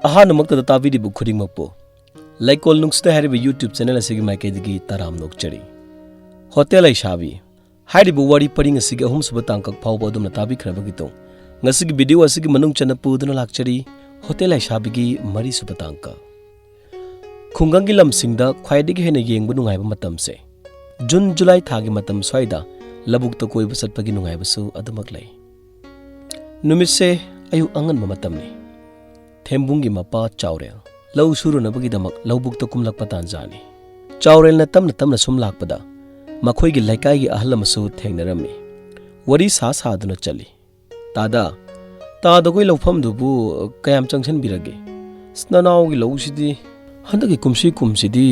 ꯑꯍꯥꯟꯕꯃꯛꯇꯗ ꯇꯥꯕꯤꯔꯤꯕ ꯈꯨꯗꯤꯡꯃꯛꯄꯨ ꯂꯩꯀꯣꯜ ꯅꯨꯡꯁꯤꯗ ꯍꯥꯏꯔꯤꯕ ꯌꯨꯇ꯭ꯌꯨꯕ ꯆꯦꯅꯦꯜ ꯑꯁꯤꯒꯤ ꯃꯥꯏꯀꯩꯗꯒꯤ ꯇꯔꯥꯝ ꯅꯣꯛꯆꯔꯤ ꯍꯣꯇꯦꯜ ꯂꯩꯁꯥꯕꯤ ꯍꯥꯏꯔꯤꯕ ꯋꯥꯔꯤ ꯄꯔꯤꯡ ꯑꯁꯤꯒꯤ ꯑꯍꯨꯝꯁꯨꯕ ꯇꯥꯡꯀꯛ ꯐꯥꯎꯕ ꯑꯗꯨꯝꯅ ꯇꯥꯕꯤꯈ꯭ꯔꯕꯒꯤ ꯇꯨꯡ ꯉꯁꯤꯒꯤ ꯚꯤꯗꯤꯑꯣ ꯑꯁꯤꯒꯤ ꯃꯅꯨꯡ ꯆꯟꯅ ꯄꯨꯗꯨꯅ ꯂꯥꯛꯆꯔꯤ ꯍꯣꯇꯦꯜ ꯂꯩꯁꯥꯕꯤꯒꯤ ꯃꯔꯤꯁꯨꯕ ꯇꯥꯡꯀꯛ ꯈꯨꯡꯒꯪꯒꯤ ꯂꯝꯁꯤꯡꯗ ꯈ꯭ꯋꯥꯏꯗꯒꯤ ꯍꯦꯟꯅ ꯌꯦꯡꯕ ꯅꯨꯡꯉꯥꯏꯕ ꯃꯇꯝꯁꯦ ꯖꯨꯟ ꯖꯨꯂꯥꯏ ꯊꯥꯒꯤ ꯃꯇꯝ ꯁ꯭ꯋꯥꯏꯗ ꯂꯧꯕꯨꯛꯇ ꯀꯣꯏꯕ ꯆꯠꯄꯒꯤ ꯅꯨꯡꯉꯥꯏꯕꯁꯨ ꯑꯗꯨꯃꯛ ꯂꯩ ꯅꯨꯃꯤꯠꯁꯦ ꯑꯌꯨꯛ ꯑꯉꯟꯕ ꯃꯇꯝꯅꯤ ꯊꯦꯝꯕꯨꯡꯒꯤ ꯃꯄꯥ ꯆꯥꯎꯔꯦꯜ ꯂꯧ ꯁꯨꯔꯨꯅꯕꯒꯤꯗꯃꯛ ꯂꯧꯕꯨꯛꯇ ꯀꯨꯝꯂꯛꯄ ꯇꯥꯟꯖꯥꯅꯤ ꯆꯥꯎꯔꯦꯜꯅ ꯇꯞꯅ ꯇꯞꯅ ꯁꯨꯝ ꯂꯥꯛꯄꯗ ꯃꯈꯣꯏꯒꯤ ꯂꯩꯀꯥꯏꯒꯤ ꯑꯍꯜ ꯑꯃꯁꯨ ꯊꯦꯡꯅꯔꯝꯃꯤ ꯋꯥꯔꯤ ꯁꯥꯗꯨꯅ ꯆꯠꯂꯤ ꯇꯥꯗꯈꯣꯏ ꯂꯧꯐꯝꯗꯨꯕꯨ ꯀꯌꯥꯝ ꯆꯪꯁꯤꯟꯕꯤꯔꯒꯦ ꯅꯅꯥꯎꯒꯤ ꯂꯧꯁꯤꯗꯤ ꯍꯟꯗꯛꯀꯤ ꯀꯨꯝꯁꯤꯗꯤ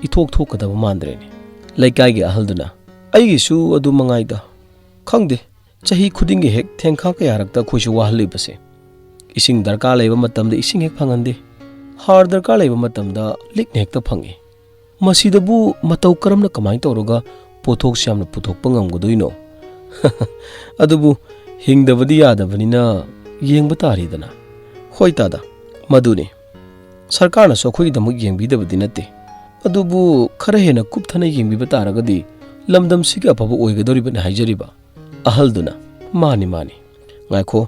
ꯏꯊꯣꯛ ꯊꯣꯛꯀꯗꯕ ꯃꯥꯟꯗ꯭ꯔꯦꯅꯦ ꯂꯩꯀꯥꯏꯒꯤ ꯑꯍꯜꯗꯨꯅ ꯑꯩꯒꯤꯁꯨ ꯑꯗꯨ ꯃꯉꯥꯏꯗ ꯈꯪꯗꯦ ꯆꯍꯤ ꯈꯨꯗꯤꯡꯒꯤ ꯍꯦꯛ ꯊꯦꯡꯈꯥ ꯀꯌꯥꯔꯛꯇ ꯑꯩꯈꯣꯏꯁꯨ ꯋꯥꯍꯜꯂꯤꯕꯁꯦ ꯏꯁꯤꯡ ꯗꯔꯀꯥꯔ ꯂꯩꯕ ꯃꯇꯝꯗ ꯏꯁꯤꯡ ꯍꯦꯛ ꯐꯪꯍꯟꯗꯦ ꯍꯥꯔ ꯗꯔꯀꯥꯔ ꯂꯩꯕ ꯃꯇꯝꯗ ꯂꯤꯛꯅ ꯍꯦꯛꯇ ꯐꯪꯏ ꯃꯁꯤꯗꯕꯨ ꯃꯇꯧ ꯀꯔꯝꯅ ꯀꯃꯥꯏꯅ ꯇꯧꯔꯒ ꯄꯣꯠꯊꯣꯛꯁꯤ ꯌꯥꯝꯅ ꯄꯨꯊꯣꯛꯄ ꯉꯝꯒꯗꯣꯏꯅꯣ ꯑꯗꯨꯕꯨ ꯍꯤꯡꯗꯕꯗꯤ ꯌꯥꯗꯕꯅꯤꯅ ꯌꯦꯡꯕ ꯇꯥꯔꯤꯗꯅ ꯍꯣꯏ ꯇꯥꯗ ꯃꯗꯨꯅꯤ ꯁꯔꯀꯥꯔꯅꯁꯨ ꯑꯩꯈꯣꯏꯒꯤꯗꯃꯛ ꯌꯦꯡꯕꯤꯗꯕꯗꯤ ꯅꯠꯇꯦ ꯑꯗꯨꯕꯨ ꯈꯔ ꯍꯦꯟꯅ ꯀꯨꯞꯊꯅ ꯌꯦꯡꯕꯤꯕ ꯇꯥꯔꯒꯗꯤ ꯂꯝꯗꯝꯁꯤꯒꯤ ꯑꯐꯕ ꯑꯣꯏꯒꯗꯧꯔꯤꯕꯅꯤ ꯍꯥꯏꯖꯔꯤꯕ ꯑꯍꯜꯗꯨꯅ ꯃꯥꯅꯤ ꯉꯥꯏꯈꯣ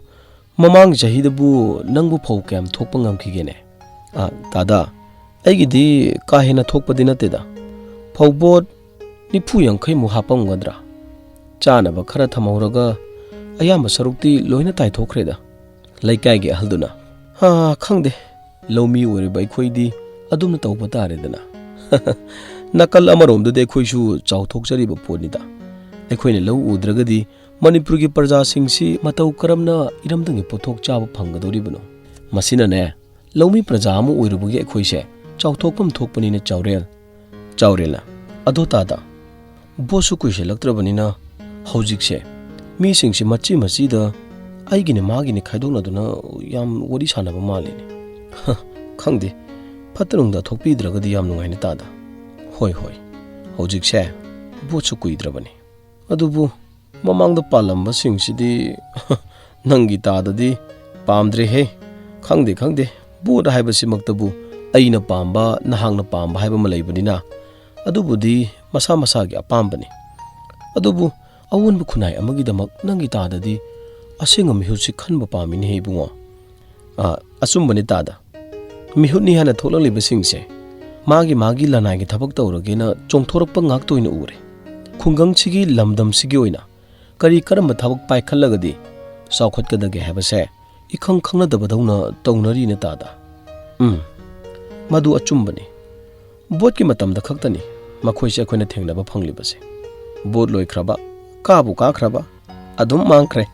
ꯃꯃꯥꯡ ꯆꯍꯤꯗꯕꯨ ꯅꯪꯕꯨ ꯐꯧ ꯀꯌꯥꯝ ꯊꯣꯛꯄ ꯉꯝꯈꯤꯒꯦꯅꯦ ꯇꯥꯗꯥ ꯑꯩꯒꯤꯗꯤ ꯀꯥ ꯍꯦꯟꯅ ꯊꯣꯛꯄꯗꯤ ꯅꯠꯇꯦꯗ ꯐꯧꯕꯣꯠ 40-50ꯃꯨꯛ ꯍꯥꯞꯄꯝꯒꯗ꯭ꯔꯥ ꯆꯥꯅꯕ ꯈꯔ ꯊꯝꯍꯧꯔꯒ ꯑꯌꯥꯝꯕ ꯁꯔꯨꯛꯇꯤ ꯂꯣꯏꯅ ꯇꯥꯏꯊꯣꯛꯈ꯭ꯔꯦꯗ ꯂꯩꯀꯥꯏꯒꯤ ꯑꯍꯜꯗꯨꯅ ꯈꯪꯗꯦ ꯂꯧꯃꯤ ꯑꯣꯏꯔꯤꯕ ꯑꯩꯈꯣꯏꯗꯤ ꯑꯗꯨꯝꯅ ꯇꯧꯕ ꯇꯥꯔꯦꯗꯅ ꯅꯥꯀꯜ ꯑꯃꯔꯣꯝꯗꯗꯤ ꯑꯩꯈꯣꯏꯁꯨ ꯆꯥꯎꯊꯣꯛꯆꯔꯤꯕ ꯄꯣꯠꯅꯤꯗ ꯑꯩꯈꯣꯏꯅ ꯂꯧ ꯎꯗ꯭ꯔꯒꯗꯤ ꯃꯅꯤꯄꯨꯔꯒꯤ ꯄ꯭ꯔꯖꯥꯁꯤꯡꯁꯤ ꯃꯇꯧ ꯀꯔꯝꯅ ꯏꯔꯝꯗꯝꯒꯤ ꯄꯣꯠꯊꯣꯛ ꯆꯥꯕ ꯐꯪꯒꯗꯧꯔꯤꯕꯅꯣ ꯃꯁꯤꯅꯅꯦ ꯂꯧꯃꯤ ꯄ꯭ꯔꯖꯥ ꯑꯃ ꯑꯣꯏꯔꯨꯕꯒꯤ ꯑꯩꯈꯣꯏꯁꯦ ꯆꯥꯎꯊꯣꯛꯐꯝ ꯊꯣꯛꯄꯅꯤꯅ ꯆꯥꯎꯔꯦꯜꯅ ꯑꯗꯣ ꯇꯥꯗ ꯕꯣꯠꯁꯨ ꯀꯨꯏꯁꯜꯂꯛꯇ꯭ꯔꯕꯅꯤꯅ ꯍꯧꯖꯤꯛꯁꯦ ꯃꯤꯁꯤꯡꯁꯤ ꯃꯆꯤꯗ ꯑꯩꯒꯤꯅꯤ ꯃꯥꯒꯤꯅꯤ ꯈꯥꯏꯗꯣꯛꯅꯗꯨꯅ ꯌꯥꯝ ꯋꯥꯔꯤ ꯁꯥꯟꯅꯕ ꯃꯥꯜꯂꯤꯅꯦ ꯈꯪꯗꯦ ꯐꯠꯇ ꯅꯨꯡꯗ ꯊꯣꯛꯄꯤꯗ꯭ꯔꯒꯗꯤ ꯌꯥꯝ ꯅꯨꯡꯉꯥꯏꯅ ꯇꯥꯗ ꯍꯣꯏ ꯍꯧꯖꯤꯛꯁꯦ ꯕꯣꯠꯁꯨ ꯀꯨꯏꯗ꯭ꯔꯕꯅꯤ ꯑꯗꯨꯕꯨ ꯃꯃꯥꯡꯗ ꯄꯥꯜꯂꯝꯕꯁꯤꯡꯁꯤꯗꯤ ꯅꯪꯒꯤ ꯇꯥꯗꯗꯤ ꯄꯥꯝꯗ꯭ꯔꯦꯍꯦ ꯈꯪꯗꯦ ꯕꯣꯠ ꯍꯥꯏꯕꯁꯤꯃꯛꯇꯕꯨ ꯑꯩꯅ ꯄꯥꯝꯕ ꯅꯍꯥꯛꯅ ꯄꯥꯝꯕ ꯍꯥꯏꯕ ꯑꯃ ꯂꯩꯕꯅꯤꯅ ꯑꯗꯨꯕꯨꯗꯤ ꯃꯁꯥ ꯃꯁꯥꯒꯤ ꯑꯄꯥꯝꯕꯅꯤ ꯑꯗꯨꯕꯨ ꯑꯑꯣꯟꯕ ꯈꯨꯟꯅꯥꯏ ꯑꯃꯒꯤꯗꯃꯛ ꯅꯪꯒꯤ ꯇꯥꯗꯗꯤ ꯑꯁꯦꯡꯕ ꯃꯤꯍꯨꯠꯁꯤ ꯈꯟꯕ ꯄꯥꯝꯃꯤꯅꯦꯍꯦ ꯏꯕꯨꯡꯉꯣ ꯑꯆꯨꯝꯕꯅꯤ ꯇꯥꯗ ꯃꯤꯍꯨꯠꯅꯤ ꯍꯥꯏꯅ ꯊꯣꯛꯂꯛꯂꯤꯕꯁꯤꯡꯁꯦ ꯃꯥꯒꯤ ꯂꯅꯥꯏꯒꯤ ꯊꯕꯛ ꯇꯧꯔꯒꯦꯅ ꯆꯣꯡꯊꯣꯔꯛꯄ ꯉꯥꯛꯇ ꯑꯣꯏꯅ ꯎꯔꯦ ꯈꯨꯡꯒꯪꯁꯤꯒꯤ ꯂꯝꯗꯝꯁꯤꯒꯤ ꯑꯣꯏꯅ ꯀꯔꯝꯕ ꯊꯕꯛ ꯄꯥꯏꯈꯠꯂꯒꯗꯤ ꯆꯥꯎꯈꯠꯀꯗꯒꯦ ꯍꯥꯏꯕꯁꯦ ꯏꯈꯪ ꯈꯪꯅꯗꯕꯗꯧꯅ ꯇꯧꯅꯔꯤꯅꯦ ꯇꯥꯗ ꯃꯗꯨ ꯑꯆꯨꯝꯕꯅꯤ ꯕꯣꯠꯀꯤ ꯃꯇꯝꯗ ꯈꯛꯇꯅꯤ ꯃꯈꯣꯏꯁꯦ ꯑꯩꯈꯣꯏꯅ ꯊꯦꯡꯅꯕ ꯐꯪꯂꯤꯕꯁꯦ ꯕꯣꯠ ꯂꯣꯏꯈ꯭ꯔꯕ ꯀꯥꯈ꯭ꯔꯕ ꯑꯗꯨꯝ ꯃꯥꯡꯈ꯭ꯔꯦ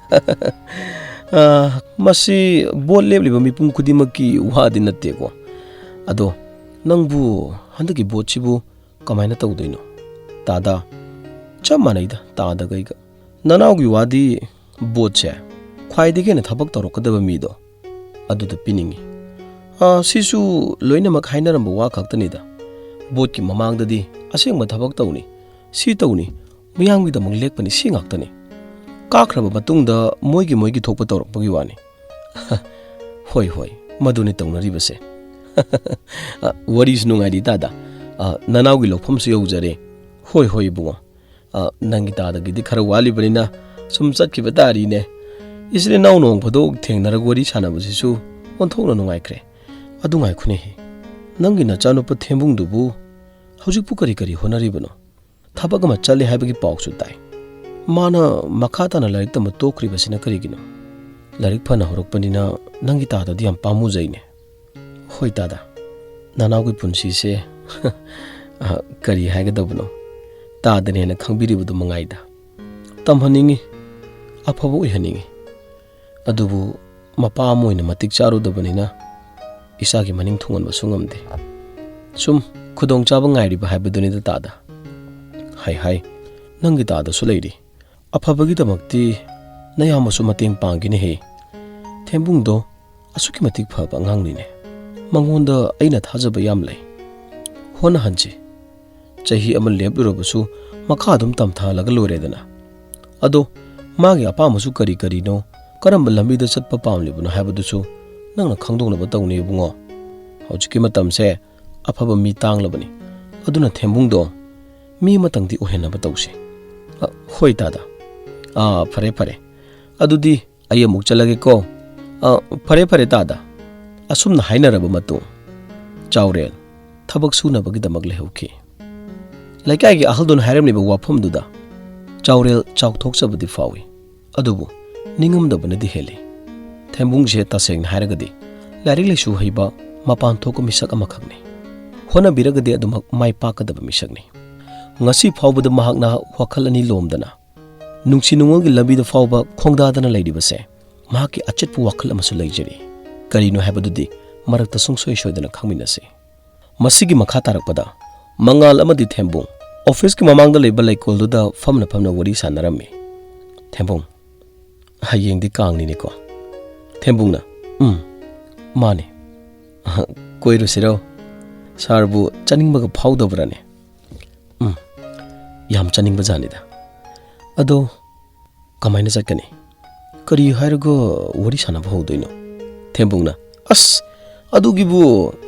ꯃꯁꯤ ꯕꯣꯠ ꯂꯦꯞꯂꯤꯕ ꯃꯤꯄꯨꯝ ꯈꯨꯗꯤꯡꯃꯛꯀꯤ ꯋꯥꯗꯤ ꯅꯠꯇꯦꯀꯣ ꯑꯗꯣ ꯅꯪꯕꯨ ꯍꯟꯗꯛꯀꯤ ꯕꯣꯠꯁꯤꯕꯨ ꯀꯃꯥꯏꯅ ꯇꯧꯗꯣꯏꯅꯣ ꯇꯥꯗ ꯆꯞ ꯃꯥꯟꯅꯩꯗ ꯇꯥꯗꯒꯩꯒ ꯅꯅꯥꯎꯒꯤ ꯋꯥꯗꯤ ꯕꯣꯠꯁꯦ ꯈ꯭ꯋꯥꯏꯗꯒꯤ ꯍꯦꯟꯅ ꯊꯕꯛ ꯇꯧꯔꯛꯀꯗꯕ ꯃꯤꯗꯣ ꯑꯗꯨꯗ ꯄꯤꯅꯤꯡꯉꯤ ꯁꯤꯁꯨ ꯂꯣꯏꯅꯃꯛ ꯍꯥꯏꯅꯔꯝꯕ ꯋꯥ ꯈꯛꯇꯅꯤꯗ ꯕꯣꯠꯀꯤ ꯃꯃꯥꯡꯗꯗꯤ ꯑꯁꯦꯡꯕ ꯊꯕꯛ ꯇꯧꯅꯤ ꯁꯤ ꯇꯧꯅꯤ ꯃꯤꯌꯥꯝꯒꯤꯗꯃꯛ ꯂꯦꯞꯄꯅꯤ ꯁꯤ ꯉꯥꯛꯇꯅꯤ ꯀꯥꯈ꯭ꯔꯕ ꯃꯇꯨꯡꯗ ꯃꯣꯏꯒꯤ ꯊꯣꯛꯄ ꯇꯧꯔꯛꯄꯒꯤ ꯋꯥꯅꯤ ꯍꯣꯏ ꯃꯗꯨꯅꯤ ꯇꯧꯅꯔꯤꯕꯁꯦ ꯋꯥꯔꯤꯁꯨ ꯅꯨꯡꯉꯥꯏꯔꯤ ꯇꯥꯗ ꯅꯅꯥꯎꯒꯤ ꯂꯧꯐꯝꯁꯨ ꯌꯧꯖꯔꯦ ꯍꯣꯏ ꯏꯕꯨꯡꯉꯣ ꯅꯪꯒꯤ ꯇꯥꯗꯒꯤꯗꯤ ꯈꯔ ꯋꯥꯠꯂꯤꯕꯅꯤꯅ ꯁꯨꯝ ꯆꯠꯈꯤꯕ ꯇꯥꯔꯤꯅꯦ ꯏꯆꯤꯜ ꯏꯅꯥꯎ ꯅꯣꯡ ꯐꯥꯗꯣꯛ ꯊꯦꯡꯅꯔꯒ ꯋꯥꯔꯤ ꯁꯥꯟꯅꯕꯁꯤꯁꯨ ꯑꯣꯟꯊꯣꯛꯅ ꯅꯨꯡꯉꯥꯏꯈ꯭ꯔꯦ ꯑꯗꯨ ꯉꯥꯏꯈꯣꯅꯦꯍꯦ ꯅꯪꯒꯤ ꯅꯆꯥꯅꯨꯄꯥ ꯊꯦꯝꯕꯨꯡꯗꯨꯕꯨ ꯍꯧꯖꯤꯛꯄꯨ ꯀꯔꯤ ꯍꯣꯠꯅꯔꯤꯕꯅꯣ ꯊꯕꯛ ꯑꯃ ꯆꯠꯂꯦ ꯍꯥꯏꯕꯒꯤ ꯄꯥꯎꯁꯨ ꯇꯥꯏ ꯃꯥꯅ ꯃꯈꯥ ꯇꯥꯅ ꯂꯥꯏꯔꯤꯛ ꯇꯝꯕ ꯇꯣꯛꯈ꯭ꯔꯤꯕꯁꯤꯅ ꯀꯔꯤꯒꯤꯅꯣ ꯂꯥꯏꯔꯤꯛ ꯐꯅ ꯍꯧꯔꯛꯄꯅꯤꯅ ꯅꯪꯒꯤ ꯇꯥꯗꯗꯤ ꯌꯥꯝ ꯄꯥꯝꯃꯨꯖꯩꯅꯦ ꯍꯣꯏ ꯇꯥꯗ ꯅꯅꯥꯎꯒꯤ ꯄꯨꯟꯁꯤꯁꯦ ꯀꯔꯤ ꯍꯥꯏꯒꯗꯕꯅꯣ ꯇꯥꯗꯅ ꯍꯦꯟꯅ ꯈꯪꯕꯤꯔꯤꯕꯗꯨ ꯃꯉꯥꯏꯗ ꯇꯝꯍꯟꯅꯤꯡꯉꯤ ꯑꯐꯕ ꯑꯣꯏꯍꯟꯅꯤꯡꯉꯤ ꯑꯗꯨꯕꯨ ꯃꯄꯥ ꯑꯃ ꯑꯣꯏꯅ ꯃꯇꯤꯛ ꯆꯥꯔꯨꯗꯕꯅꯤꯅ ꯏꯆꯥꯒꯤ ꯃꯅꯤꯡ ꯊꯨꯡꯍꯟꯕꯁꯨ ꯉꯝꯗꯦ ꯁꯨꯝ ꯈꯨꯗꯣꯡꯆꯥꯕ ꯉꯥꯏꯔꯤꯕ ꯍꯥꯏꯕꯗꯨꯅꯤꯗ ꯇꯥꯗ ꯍꯥꯏ ꯅꯪꯒꯤ ꯇꯥꯗꯁꯨ ꯂꯩꯔꯤ ꯑꯐꯕꯒꯤꯗꯃꯛꯇꯤ ꯅꯌꯥꯝꯕꯁꯨ ꯃꯇꯦꯡ ꯄꯥꯡꯒꯦꯅꯦꯍꯦ ꯊꯦꯝꯕꯨꯡꯗꯣ ꯑꯁꯨꯛꯀꯤ ꯃꯇꯤꯛ ꯐꯕ ꯑꯉꯥꯡꯅꯤꯅꯦ ꯃꯉꯣꯟꯗ ꯑꯩꯅ ꯊꯥꯖꯕ ꯌꯥꯝ ꯂꯩ ꯍꯣꯠꯅꯍꯟꯁꯤ ꯆꯍꯤ ꯑꯃ ꯂꯦꯞꯂꯨꯔꯕꯁꯨ ꯃꯈꯥ ꯑꯗꯨꯝ ꯇꯝꯊꯍꯜꯂꯒ ꯂꯣꯏꯔꯦꯗꯅ ꯑꯗꯣ ꯃꯥꯒꯤ ꯑꯄꯥꯝꯕꯁꯨ ꯀꯔꯤꯅꯣ ꯀꯔꯝꯕ ꯂꯝꯕꯤꯗ ꯆꯠꯄ ꯄꯥꯝꯂꯤꯕꯅꯣ ꯍꯥꯏꯕꯗꯨꯁꯨ ꯅꯪꯅ ꯈꯪꯗꯣꯛꯅꯕ ꯇꯧꯅꯤ ꯏꯕꯨꯡꯉꯣ ꯍꯧꯖꯤꯛꯀꯤ ꯃꯇꯝꯁꯦ ꯑꯐꯕ ꯃꯤ ꯇꯥꯡꯂꯕꯅꯤ ꯑꯗꯨꯅ ꯊꯦꯝꯕꯨꯡꯗꯣ ꯃꯤ ꯑꯃꯇꯪꯗꯤ ꯑꯣꯏꯍꯟꯅꯕ ꯇꯧꯁꯤ ꯍꯣꯏ ꯗꯥꯗꯥ ꯐꯔꯦ ꯐꯔꯦ ꯑꯗꯨꯗꯤ ꯑꯩ ꯑꯃꯨꯛ ꯆꯠꯂꯒꯦꯀꯣ ꯐꯔꯦ ꯐꯔꯦ ꯗꯥꯗꯥ ꯑꯁꯨꯝꯅ ꯍꯥꯏꯅꯔꯕ ꯃꯇꯨꯡ ꯆꯥꯎꯔꯦꯜ ꯊꯕꯛ ꯁꯨꯅꯕꯒꯤꯗꯃꯛ ꯂꯩꯍꯧꯈꯤ ꯂꯩꯀꯥꯏꯒꯤ ꯑꯍꯜꯗꯨꯅ ꯍꯥꯏꯔꯝꯂꯤꯕ ꯋꯥꯐꯝꯗꯨꯗ ꯆꯥꯎꯔꯦꯜ ꯆꯥꯎꯊꯣꯛꯆꯕꯗꯤ ꯐꯥꯎꯏ ꯑꯗꯨꯕꯨ ꯅꯤꯡꯉꯝꯗꯕꯅꯗꯤ ꯍꯦꯜꯂꯤ ꯊꯦꯝꯕꯨꯡꯁꯦ ꯇꯁꯦꯡꯅ ꯍꯥꯏꯔꯒꯗꯤ ꯂꯥꯏꯔꯤꯛ ꯂꯥꯏꯁꯨ ꯍꯩꯕ ꯃꯄꯥꯟ ꯊꯣꯛꯄ ꯃꯤꯁꯛ ꯑꯃꯈꯛꯅꯤ ꯍꯣꯠꯅꯕꯤꯔꯒꯗꯤ ꯑꯗꯨꯃꯛ ꯃꯥꯏ ꯄꯥꯛꯀꯗꯕ ꯃꯤꯁꯛꯅꯤ ꯉꯁꯤ ꯐꯥꯎꯕꯗ ꯃꯍꯥꯛꯅ ꯋꯥꯈꯜ ꯑꯅꯤ ꯂꯣꯝꯗꯅ ꯅꯨꯡꯁꯤ ꯅꯨꯡꯉꯣꯜꯒꯤ ꯂꯝꯕꯤꯗ ꯐꯥꯎꯕ ꯈꯣꯡꯗꯥꯗꯅ ꯂꯩꯔꯤꯕꯁꯦ ꯃꯍꯥꯛꯀꯤ ꯑꯆꯦꯠꯄ ꯋꯥꯈꯜ ꯑꯃꯁꯨ ꯂꯩꯖꯔꯤ ꯀꯔꯤꯅꯣ ꯍꯥꯏꯕꯗꯨꯗꯤ ꯃꯔꯛꯇ ꯁꯨꯡꯁꯣꯏ ꯁꯣꯏꯗꯅ ꯈꯪꯃꯤꯟꯅꯁꯤ ꯃꯁꯤꯒꯤ ꯃꯈꯥ ꯇꯥꯔꯛꯄꯗ ꯃꯉꯥꯜ ꯑꯃꯗꯤ ꯊꯦꯝꯕꯨꯡ ꯑꯣꯐꯤꯁꯀꯤ ꯃꯃꯥꯡꯗ ꯂꯩꯕ ꯂꯩꯀꯣꯜꯗꯨꯗ ꯐꯝꯅ ꯐꯝꯅ ꯋꯥꯔꯤ ꯁꯥꯟꯅꯔꯝꯃꯤ ꯊꯦꯝꯕꯨꯡ ꯍꯌꯦꯡꯗꯤ ꯀꯥꯡꯅꯤꯅꯦꯀꯣ ꯊꯦꯝꯕꯨꯡꯅ ꯃꯥꯅꯦ ꯀꯣꯏꯔꯨꯁꯤꯔꯣ ꯁꯥꯔꯕꯨ ꯆꯠꯅꯤꯡꯕꯒ ꯐꯥꯎꯗꯕ꯭ꯔꯥꯅꯦ ꯌꯥꯝ ꯆꯠꯅꯤꯡꯕꯖꯥꯠꯅꯤꯗ ꯑꯗꯣ ꯀꯃꯥꯏꯅ ꯆꯠꯀꯅꯤ ꯀꯔꯤ ꯍꯥꯏꯔꯒ ꯋꯥꯔꯤ ꯁꯥꯟꯅꯕ ꯍꯧꯗꯣꯏꯅꯣ ꯊꯦꯝꯕꯨꯡꯅ ꯑꯁ ꯑꯗꯨꯒꯤꯕꯨ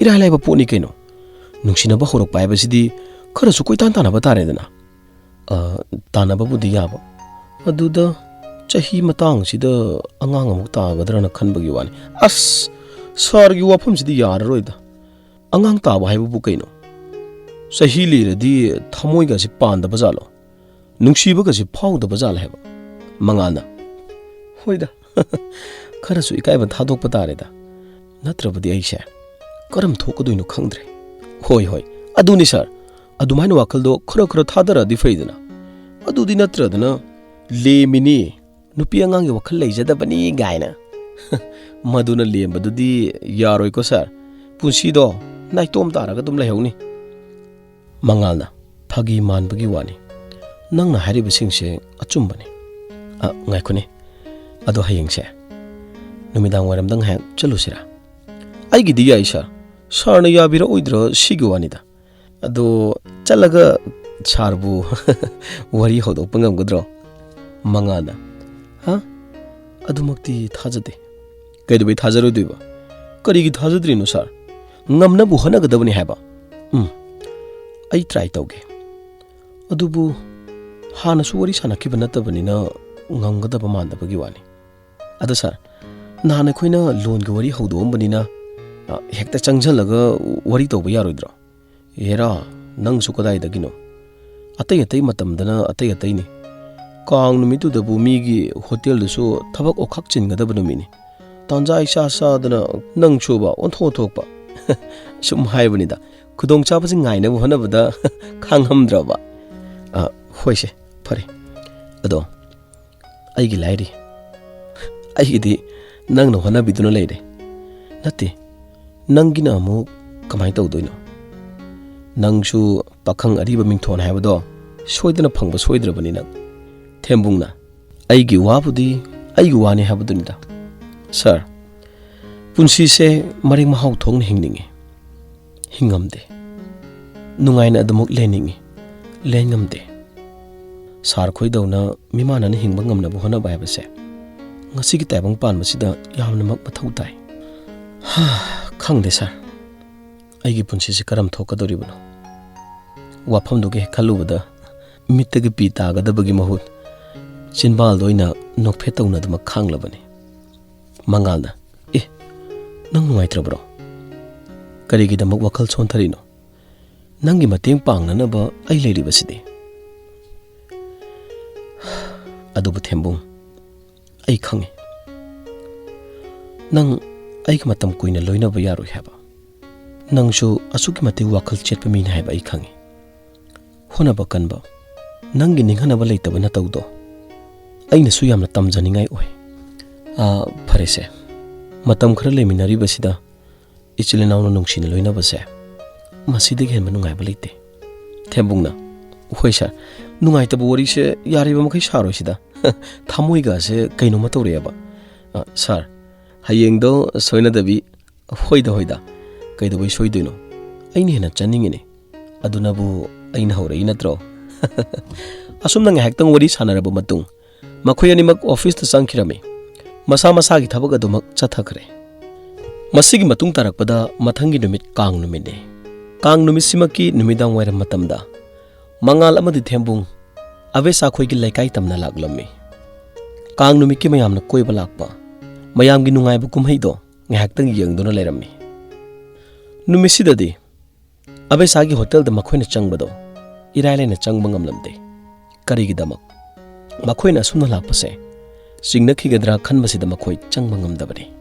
ꯏꯔꯥꯏ ꯂꯥꯏꯕ ꯄꯣꯠꯅꯤ ꯀꯩꯅꯣ ꯅꯨꯡꯁꯤꯅꯕ ꯍꯧꯔꯛꯄ ꯍꯥꯏꯕꯁꯤꯗꯤ ꯈꯔꯁꯨ ꯀꯣꯏꯇꯥꯟ ꯇꯥꯟꯅꯕ ꯇꯥꯔꯦꯗꯅ ꯇꯥꯟꯅꯕꯕꯨꯗꯤ ꯌꯥꯕ ꯑꯗꯨꯗ ꯆꯍꯤ ꯃꯇꯥꯡꯁꯤꯗ ꯑꯉꯥꯡ ꯑꯃꯨꯛ ꯇꯥꯒꯗ꯭ꯔꯅ ꯈꯟꯕꯒꯤ ꯋꯥꯅꯤ ꯑꯁ ꯁꯥꯔꯒꯤ ꯋꯥꯐꯝꯁꯤꯗꯤ ꯌꯥꯔꯔꯣꯏꯗ ꯑꯉꯥꯡ ꯇꯥꯕ ꯍꯥꯏꯕꯕꯨ ꯀꯩꯅꯣ ꯆꯍꯤ ꯂꯤꯔꯗꯤ ꯊꯃꯣꯏꯒꯁꯤ ꯄꯥꯟꯗꯕ ꯖꯥꯠꯂꯣ ꯅꯨꯡꯁꯤꯕꯒꯁꯤ ꯐꯥꯎꯗꯕ ꯖꯥꯠꯂ ꯍꯥꯏꯕ ꯃꯉꯥꯜꯅ ꯍꯣꯏꯗ ꯈꯔꯁꯨ ꯏꯀꯥꯏꯕ ꯊꯥꯗꯣꯛꯄ ꯇꯥꯔꯦꯗ ꯅꯠꯇ꯭ꯔꯕꯗꯤ ꯑꯩꯁꯦ ꯀꯔꯝ ꯊꯣꯛꯀꯗꯣꯏꯅꯣ ꯈꯪꯗ꯭ꯔꯦ ꯍꯣꯏ ꯑꯗꯨꯅꯤ ꯁꯥꯔ ꯑꯗꯨꯃꯥꯏꯅ ꯋꯥꯈꯜꯗꯣ ꯈꯔ ꯊꯥꯗꯔꯛꯑꯗꯤ ꯐꯩꯗꯅ ꯑꯗꯨꯗꯤ ꯅꯠꯇ꯭ꯔꯗꯅ ꯂꯦꯝꯃꯤꯅꯤ ꯅꯨꯄꯤ ꯑꯉꯥꯡꯒꯤ ꯋꯥꯈꯜ ꯂꯩꯖꯗꯕꯅꯤ ꯒꯥꯏꯅ ꯃꯗꯨꯅ ꯂꯦꯝꯕꯗꯨꯗꯤ ꯌꯥꯔꯣꯏꯀꯣ ꯁꯥꯔ ꯄꯨꯟꯁꯤꯗꯣ ꯅꯥꯏꯇꯣꯝ ꯇꯥꯔꯒ ꯑꯗꯨꯝ ꯂꯩꯍꯧꯅꯤ ꯃꯉꯥꯜꯅ ꯐꯥꯒꯤ ꯃꯥꯟꯕꯒꯤ ꯋꯥꯅꯤ ꯅꯪꯅ ꯍꯥꯏꯔꯤꯕꯁꯤꯡꯁꯦ ꯑꯆꯨꯝꯕꯅꯤ ꯉꯥꯏꯈꯣꯅꯦ ꯑꯗꯣ ꯍꯌꯦꯡꯁꯦ ꯅꯨꯃꯤꯗꯥꯡ ꯋꯥꯏꯔꯝꯗ ꯉꯥꯏꯍꯥꯛ ꯆꯠꯂꯨꯁꯤꯔꯥ ꯑꯩꯒꯤꯗꯤ ꯌꯥꯏ ꯁꯥꯔ ꯁꯥꯔꯅ ꯌꯥꯕꯤꯔꯛꯑꯣꯏꯗ꯭ꯔꯥ ꯁꯤꯒꯤ ꯋꯥꯅꯤꯗ ꯑꯗꯣ ꯆꯠꯂꯒ ꯁꯥꯔꯕꯨ ꯋꯥꯔꯤ ꯍꯧꯗꯣꯛꯄ ꯉꯝꯒꯗ꯭ꯔꯣ ꯃꯉꯥꯜꯅ ꯑꯗꯨꯃꯛꯇꯤ ꯊꯥꯖꯗꯦ ꯀꯩꯗꯧꯕꯩ ꯊꯥꯖꯔꯣꯏꯗꯣꯏꯕ ꯀꯔꯤꯒꯤ ꯊꯥꯖꯗ꯭ꯔꯤꯅꯣ ꯁꯥꯔ ꯉꯝꯅꯕ ꯍꯣꯠꯅꯒꯗꯕꯅꯤ ꯍꯥꯏꯕ ꯑꯩ ꯇ꯭ꯔꯥꯏ ꯇꯧꯒꯦ ꯑꯗꯨꯕꯨ ꯍꯥꯟꯅꯁꯨ ꯋꯥꯔꯤ ꯁꯥꯟꯅꯈꯤꯕ ꯅꯠꯇꯕꯅꯤꯅ ꯉꯝꯒꯗꯕ ꯃꯥꯟꯗꯕꯒꯤ ꯋꯥꯅꯤ ꯑꯗꯣ ꯁꯥꯔ ꯅꯍꯥꯟ ꯑꯩꯈꯣꯏꯅ ꯂꯣꯟꯒꯤ ꯋꯥꯔꯤ ꯍꯧꯗꯣꯛꯑꯝꯕꯅꯤꯅ ꯍꯦꯛꯇ ꯆꯪꯁꯤꯜꯂꯒ ꯋꯥꯔꯤ ꯇꯧꯕ ꯌꯥꯔꯣꯏꯗ꯭ꯔꯣ ꯍꯦꯔꯥ ꯅꯪꯁꯨ ꯀꯗꯥꯏꯗꯒꯤꯅꯣ ꯑꯇꯩ ꯃꯇꯝꯗꯅ ꯑꯇꯩꯅꯤ ꯀꯥꯡ ꯅꯨꯃꯤꯠꯇꯨꯗꯕꯨ ꯃꯤꯒꯤ ꯍꯣꯇꯦꯜꯗꯁꯨ ꯊꯕꯛ ꯑꯣꯈꯥꯛ ꯆꯤꯟꯒꯗꯕ ꯅꯨꯃꯤꯠꯅꯤ ꯇꯥꯟꯖꯥ ꯏꯆꯥ ꯆꯥꯗꯅ ꯅꯪꯁꯨꯕ ꯑꯣꯟꯊꯣꯛꯄ ꯁꯨꯝ ꯍꯥꯏꯕꯅꯤꯗ ꯈꯨꯗꯣꯡꯆꯥꯕꯁꯤ ꯉꯥꯏꯅꯕ ꯍꯣꯠꯅꯕꯗ ꯈꯥꯡꯉꯝꯗ꯭ꯔꯕ ꯍꯣꯏꯁꯦ ꯐꯔꯦ ꯑꯗꯣ ꯑꯩꯒꯤ ꯂꯥꯏꯔꯤ ꯑꯩꯒꯤꯗꯤ ꯅꯪꯅ ꯍꯣꯠꯅꯕꯤꯗꯨꯅ ꯂꯩꯔꯦ ꯅꯠꯇꯦ ꯅꯪꯒꯤꯅ ꯑꯃꯨꯛ ꯀꯃꯥꯏꯅ ꯇꯧꯗꯣꯏꯅꯣ ꯅꯪꯁꯨ ꯄꯥꯈꯪ ꯑꯔꯤꯕ ꯃꯤꯡꯊꯣꯟ ꯍꯥꯏꯕꯗꯣ ꯁꯣꯏꯗꯅ ꯐꯪꯕ ꯁꯣꯏꯗ꯭ꯔꯕꯅꯤ ꯅꯪ ꯊꯦꯝꯕꯨꯡꯅ ꯑꯩꯒꯤ ꯋꯥꯕꯨꯗꯤ ꯑꯩꯒꯤ ꯋꯥꯅꯤ ꯍꯥꯏꯕꯗꯨꯅꯤꯗ ꯁꯥꯔ ꯄꯨꯟꯁꯤꯁꯦ ꯃꯔꯦꯛ ꯃꯍꯥꯎ ꯊꯣꯛꯅ ꯍꯤꯡꯅꯤꯡꯉꯤ ꯍꯤꯡꯉꯝꯗꯦ ꯅꯨꯡꯉꯥꯏꯅ ꯑꯗꯨꯃꯛ ꯂꯦꯟꯅꯤꯡꯉꯤ ꯂꯦꯟꯉꯝꯗꯦ ꯁꯥꯔ ꯈꯣꯏꯗꯧꯅ ꯃꯤꯃꯥꯟꯅꯅ ꯍꯤꯡꯕ ꯉꯝꯅꯕ ꯍꯣꯠꯅꯕ ꯍꯥꯏꯕꯁꯦ ꯉꯁꯤꯒꯤ ꯇꯥꯏꯕꯪ ꯄꯥꯟꯕꯁꯤꯗ ꯌꯥꯝꯅꯃꯛ ꯃꯊꯧ ꯇꯥꯏ ꯈꯪꯗꯦ ꯁꯥꯔ ꯑꯩꯒꯤ ꯄꯨꯟꯁꯤꯁꯤ ꯀꯔꯝ ꯊꯣꯛꯀꯗꯧꯔꯤꯕꯅꯣ ꯋꯥꯐꯝꯗꯨꯒ ꯍꯦꯛ ꯈꯜꯂꯨꯕꯗ ꯃꯤꯠꯇꯒꯤ ꯄꯤ ꯇꯥꯒꯗꯕꯒꯤ ꯃꯍꯨꯠ ꯆꯤꯟꯕꯥꯜꯗ ꯑꯣꯏꯅ ꯅꯣꯛꯐꯦꯠ ꯇꯧꯅꯗꯃꯛ ꯈꯥꯡꯂꯕꯅꯤ ꯃꯉꯥꯜꯅ ꯅꯪ ꯅꯨꯡꯉꯥꯏꯇ꯭ꯔꯕ꯭ꯔꯣ ꯀꯔꯤꯒꯤꯗꯃꯛ ꯋꯥꯈꯜ ꯁꯣꯟꯊꯔꯤꯅꯣ ꯅꯪꯒꯤ ꯃꯇꯦꯡ ꯄꯥꯡꯅꯅꯕ ꯑꯩ ꯂꯩꯔꯤꯕꯁꯤꯗꯤ ꯑꯗꯨꯕꯨ ꯊꯦꯝꯕꯨꯡ ꯑꯩ ꯈꯪꯉꯤ ꯅꯪ ꯑꯩꯒ ꯃꯇꯝ ꯀꯨꯏꯅ ꯂꯣꯏꯅꯕ ꯌꯥꯔꯣꯏ ꯍꯥꯏꯕ ꯅꯪꯁꯨ ꯑꯁꯨꯛꯀꯤ ꯃꯇꯤꯛ ꯋꯥꯈꯜ ꯆꯦꯠꯄ ꯃꯤꯅꯤ ꯍꯥꯏꯕ ꯑꯩ ꯈꯪꯉꯤ ꯍꯣꯠꯅꯕ ꯀꯟꯕ ꯅꯪꯒꯤ ꯅꯤꯡꯍꯟꯅꯕ ꯂꯩꯇꯕ ꯅꯇꯧꯗꯣ ꯑꯩꯅꯁꯨ ꯌꯥꯝꯅ ꯇꯝꯖꯅꯤꯡꯉꯥꯏ ꯑꯣꯏ ꯐꯔꯦꯁꯦ ꯃꯇꯝ ꯈꯔ ꯂꯩꯃꯤꯟꯅꯔꯤꯕꯁꯤꯗ ꯏꯆꯤꯜ ꯏꯅꯥꯎꯅ ꯅꯨꯡꯁꯤꯅ ꯂꯣꯏꯅꯕꯁꯦ ꯃꯁꯤꯗꯒꯤ ꯍꯦꯟꯕ ꯅꯨꯡꯉꯥꯏꯕ ꯂꯩꯇꯦ ꯊꯦꯝꯕꯨꯡꯅ ꯍꯣꯏ ꯁꯥꯔ ꯅꯨꯡꯉꯥꯏꯇꯕ ꯋꯥꯔꯤꯁꯦ ꯌꯥꯔꯤꯕ ꯃꯈꯩ ꯁꯥꯔꯣꯏꯁꯤꯗ ꯊꯃꯣꯏꯒꯁꯦ ꯀꯩꯅꯣꯝꯃ ꯇꯧꯔꯛꯑꯦꯕ ꯁꯥꯔ ꯍꯌꯦꯡꯗꯣ ꯁꯣꯏꯅꯗꯕꯤ ꯍꯣꯏꯗ ꯀꯩꯗꯧꯕꯩ ꯁꯣꯏꯗꯣꯏꯅꯣ ꯑꯩꯅ ꯍꯦꯟꯅ ꯆꯠꯅꯤꯡꯉꯤꯅꯦ ꯑꯗꯨꯅꯕꯨ ꯑꯩꯅ ꯍꯧꯔꯛꯏ ꯅꯠꯇ꯭ꯔꯣ ꯑꯁꯨꯝꯅ ꯉꯥꯏꯍꯥꯛꯇꯪ ꯋꯥꯔꯤ ꯁꯥꯟꯅꯔꯕ ꯃꯇꯨꯡ ꯃꯈꯣꯏ ꯑꯅꯤꯃꯛ ꯑꯣꯐꯤꯁꯇ ꯆꯪꯈꯤꯔꯝꯃꯤ ꯃꯁꯥ ꯃꯁꯥꯒꯤ ꯊꯕꯛ ꯑꯗꯨꯃꯛ ꯆꯠꯊꯈ꯭ꯔꯦ ꯃꯁꯤꯒꯤ ꯃꯇꯨꯡ ꯇꯥꯔꯛꯄꯗ ꯃꯊꯪꯒꯤ ꯅꯨꯃꯤꯠ ꯀꯥꯡ ꯅꯨꯃꯤꯠꯅꯤ꯫ ꯀꯥꯡ ꯅꯨꯃꯤꯠꯁꯤꯃꯛꯀꯤ ꯅꯨꯃꯤꯗꯥꯡ ꯋꯥꯏꯔꯝ ꯃꯇꯝꯗ ꯃꯉꯥꯜ ꯑꯃꯗꯤ ꯊꯦꯝꯕꯨꯡ ꯑꯕꯦꯆꯥ ꯈꯣꯏꯒꯤ ꯂꯩꯀꯥꯏ ꯇꯝꯅ ꯂꯥꯛꯂꯝꯃꯤ꯫ ꯀꯥꯡ ꯅꯨꯃꯤꯠꯀꯤ ꯃꯌꯥꯝꯅ ꯀꯣꯏꯕ ꯂꯥꯛꯄ, ꯃꯌꯥꯝꯒꯤ ꯅꯨꯡꯉꯥꯏꯕ ꯀꯨꯝꯍꯩꯗꯣ ꯉꯥꯏꯍꯥꯛꯇꯪ ꯌꯦꯡꯗꯨꯅ ꯂꯩꯔꯝꯃꯤ꯫ ꯅꯨꯃꯤꯠꯁꯤꯗꯗꯤ ꯑꯕꯦꯆꯥꯒꯤ ꯍꯣꯇꯦꯜꯗ ꯃꯈꯣꯏꯅ ꯆꯪꯕꯗꯣ ꯏꯔꯥꯏ ꯂꯥꯏꯅ ꯆꯪꯕ ꯉꯝꯂꯝꯗꯦ꯫ ꯀꯔꯤꯒꯤꯗꯃꯛ? ꯃꯈꯣꯏꯅ ꯑꯁꯨꯝꯅ ꯂꯥꯛꯄꯁꯦ ꯆꯤꯡꯅꯈꯤꯒꯗ꯭ꯔꯥ ꯈꯟꯕꯁꯤꯗ ꯃꯈꯣꯏ ꯆꯪꯕ ꯉꯝꯗꯕꯅꯤ꯫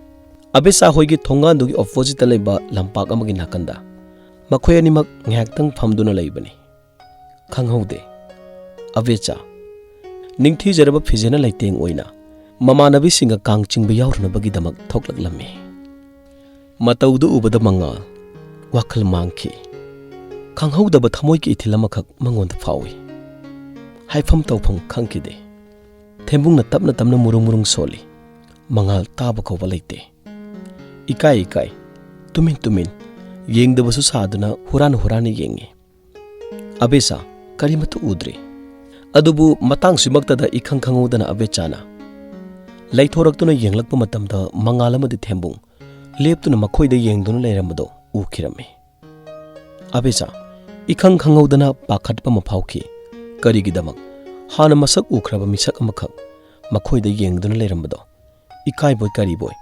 ꯑꯕꯦꯆꯥ ꯍꯣꯏꯒꯤ ꯊꯣꯡꯒꯥꯟꯗꯨꯒꯤ ꯑꯣꯄꯣꯖꯤꯠꯇ ꯂꯩꯕ ꯂꯝꯄꯥꯛ ꯑꯃꯒꯤ ꯅꯥꯀꯟꯗ ꯃꯈꯣꯏ ꯑꯅꯤꯃꯛ ꯉꯥꯏꯍꯥꯛꯇꯪ ꯐꯝꯗꯨꯅ ꯂꯩꯕꯅꯤ꯫ ꯈꯪꯍꯧꯗꯦ ꯑꯕꯦꯆꯥ ꯅꯤꯡꯊꯤꯖꯔꯕ ꯐꯤꯖꯦꯅ ꯂꯩꯇꯦꯡ ꯑꯣꯏꯅ ꯃꯃꯥꯟꯅꯕꯤꯁꯤꯡꯒ ꯀꯥꯡ ꯆꯤꯡꯕ ꯌꯥꯎꯔꯨꯅꯕꯒꯤꯗꯃꯛ ꯊꯣꯛꯂꯛꯂꯝꯃꯤ꯫ ꯃꯇꯧꯗꯨ ꯎꯕꯗ ꯃꯉꯥꯜ ꯋꯥꯈꯜ ꯃꯥꯡꯈꯤ꯫ ꯈꯪꯍꯧꯗꯕ ꯊꯃꯣꯏꯒꯤ ꯏꯊꯤꯜ ꯑꯃꯈꯛ ꯃꯉꯣꯟꯗ ꯐꯥꯎꯏ꯫ ꯍꯥꯏꯐꯝ ꯇꯧꯐꯝ ꯈꯪꯈꯤꯗꯦ꯫ ꯊꯦꯝꯕꯨꯡꯅ ꯇꯞꯅ ꯇꯞꯅ ꯃꯨꯔꯨꯡ ꯃꯨꯔꯨꯡ ꯁꯣꯜꯂꯤ꯫ ꯃꯉꯥꯜ ꯇꯥꯕ ꯀꯧꯕ ꯂꯩꯇꯦ꯫ ꯏꯀꯥꯏ ꯇꯨꯃꯤꯟ ꯇꯨꯃꯤꯟ ꯌꯦꯡꯗꯕꯁꯨ ꯁꯥꯗꯨꯅ ꯍꯨꯔꯥꯟ ꯍꯨꯔꯥꯟꯅ ꯌꯦꯡꯉꯤ꯫ ꯑꯕꯦꯆꯥ ꯀꯔꯤꯃꯠꯇ ꯎꯗ꯭ꯔꯤ꯫ ꯑꯗꯨꯕꯨ ꯃꯇꯥꯡꯁꯤꯃꯛꯇꯗ ꯏꯈꯪ ꯈꯪꯍꯧꯗꯅ ꯑꯕꯦꯆꯥꯅ ꯂꯩꯊꯣꯔꯛꯇꯨꯅ ꯌꯦꯡꯂꯛꯄ ꯃꯇꯝꯗ ꯃꯉꯥꯜ ꯑꯃꯗꯤ ꯊꯦꯝꯕꯨꯡ ꯂꯦꯞꯇꯨꯅ ꯃꯈꯣꯏꯗ ꯌꯦꯡꯗꯨꯅ ꯂꯩꯔꯝꯕꯗꯣ ꯎꯈꯤꯔꯝꯃꯤ꯫ ꯑꯕꯦꯆꯥ ꯏꯈꯪ ꯈꯪꯍꯧꯗꯅ ꯄꯥꯈꯠꯄ ꯑꯃ ꯐꯥꯎꯈꯤ꯫ ꯀꯔꯤꯒꯤꯗꯃꯛ? ꯍꯥꯟꯅ ꯃꯁꯛ ꯎꯈ꯭ꯔꯕ ꯃꯤꯁꯛ ꯑꯃꯈꯛ ꯃꯈꯣꯏꯗ ꯌꯦꯡꯗꯨꯅ ꯂꯩꯔꯝꯕꯗꯣ ꯏꯀꯥꯏꯕꯣꯏ ꯀꯔꯤꯕꯣꯏ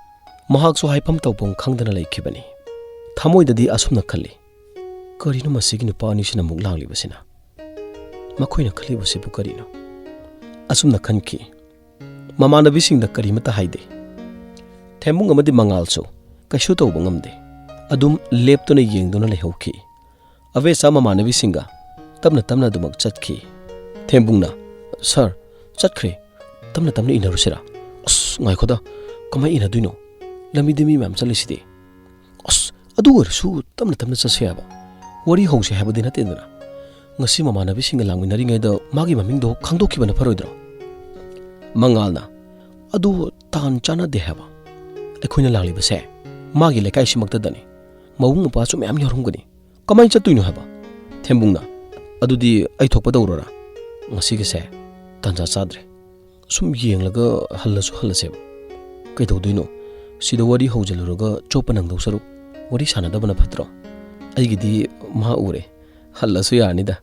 ꯃꯍꯥꯛꯁꯨ ꯍꯥꯏꯐꯝ ꯇꯧꯐꯝ ꯈꯪꯗꯅ ꯂꯩꯈꯤꯕꯅꯤ꯫ ꯊꯃꯣꯏꯗꯗꯤ ꯑꯁꯨꯝꯅ ꯈꯜꯂꯤ, ꯀꯔꯤꯅꯣ ꯃꯁꯤꯒꯤ ꯅꯨꯄꯥ ꯑꯅꯤꯁꯤꯅ ꯑꯃꯨꯛ ꯂꯥꯛꯂꯤꯕꯁꯤꯅ? ꯃꯈꯣꯏꯅ ꯈꯜꯂꯤꯕꯁꯤꯕꯨ ꯀꯔꯤꯅꯣ? ꯑꯁꯨꯝꯅ ꯈꯟꯈꯤ꯫ ꯃꯃꯥꯟꯅꯕꯤꯁꯤꯡꯗ ꯀꯔꯤꯃꯠꯇ ꯍꯥꯏꯗꯦ꯫ ꯊꯦꯝꯕꯨꯡ ꯑꯃꯗꯤ ꯃꯉꯥꯜꯁꯨ ꯀꯩꯁꯨ ꯇꯧꯕ ꯉꯝꯗꯦ꯫ ꯑꯗꯨꯝ ꯂꯦꯞꯇꯨꯅ ꯌꯦꯡꯗꯨꯅ ꯂꯩꯍꯧꯈꯤ꯫ ꯑꯕꯦꯆꯥ ꯃꯃꯥꯟꯅꯕꯤꯁꯤꯡꯒ ꯇꯞꯅ ꯇꯞꯅ ꯑꯗꯨꯃꯛ ꯆꯠꯈꯤ꯫ ꯊꯦꯝꯕꯨꯡꯅ, ꯁꯥꯔ ꯆꯠꯈ꯭ꯔꯦ, ꯇꯞꯅ ꯇꯞꯅ ꯏꯟꯅꯔꯨꯁꯤꯔꯥ? ꯑꯁ ꯉꯥꯏꯈꯣꯗ, ꯀꯃꯥꯏ ꯏꯟꯅꯗꯣꯏꯅꯣ? ꯂꯝꯕꯤꯗ ꯃꯤ ꯃꯌꯥꯝ ꯆꯠꯂꯤꯁꯤꯗꯤ꯫ ꯑꯁ ꯑꯗꯨ ꯑꯣꯏꯔꯁꯨ ꯇꯞꯅ ꯇꯞꯅ ꯆꯠꯁꯦ ꯍꯥꯏꯕ, ꯋꯥꯔꯤ ꯍꯧꯁꯦ ꯍꯥꯏꯕꯗꯤ ꯅꯠꯇꯦꯗꯅ꯫ ꯉꯁꯤ ꯃꯃꯥꯟꯅꯕꯤꯁꯤꯡꯒ ꯂꯥꯛꯃꯤꯟꯅꯔꯤꯉꯩꯗ ꯃꯥꯒꯤ ꯃꯃꯤꯡꯗꯣ ꯈꯪꯗꯣꯛꯈꯤꯕꯅ ꯐꯔꯣꯏꯗ꯭ꯔꯣ? ꯃꯉꯥꯜꯅ, ꯑꯗꯨ ꯇꯥꯟ ꯆꯥꯟꯅꯗꯦ ꯍꯥꯏꯕ꯫ ꯑꯩꯈꯣꯏꯅ ꯂꯥꯛꯂꯤꯕꯁꯦ ꯃꯥꯒꯤ ꯂꯩꯀꯥꯏꯁꯤꯃꯛꯇꯗꯅꯤ꯫ ꯃꯕꯨꯡ ꯃꯧꯄ꯭ꯋꯥꯁꯨ ꯃꯌꯥꯝ ꯌꯥꯎꯔꯝꯒꯅꯤ꯫ ꯀꯃꯥꯏꯅ ꯆꯠꯇꯣꯏꯅꯣ ꯍꯥꯏꯕ? ꯊꯦꯝꯕꯨꯡꯅ, ꯑꯗꯨꯗꯤ ꯑꯩ ꯊꯣꯛꯄ ꯇꯧꯔꯣꯔꯥ? ꯉꯁꯤꯒꯤꯁꯦ ꯇꯥꯟꯖꯥ ꯆꯥꯗ꯭ꯔꯦ꯫ ꯁꯨꯝ ꯌꯦꯡꯂꯒ ꯍꯜꯂꯁꯦꯕ꯫ ꯀꯩꯗꯧꯗꯣꯏꯅꯣ? ꯁꯤꯗ ꯋꯥꯔꯤ ꯍꯧꯖꯤꯜꯂꯨꯔꯒ ꯆꯣꯞꯄ ꯅꯪꯗꯧ ꯁꯔꯨꯛ ꯋꯥꯔꯤ ꯁꯥꯟꯅꯗꯕꯅ ꯐꯠꯇ꯭ꯔꯣ? ꯑꯩꯒꯤꯗꯤ ꯃꯥ ꯎꯔꯦ, ꯍꯜꯂꯁꯨ ꯌꯥꯔꯅꯤꯗ꯫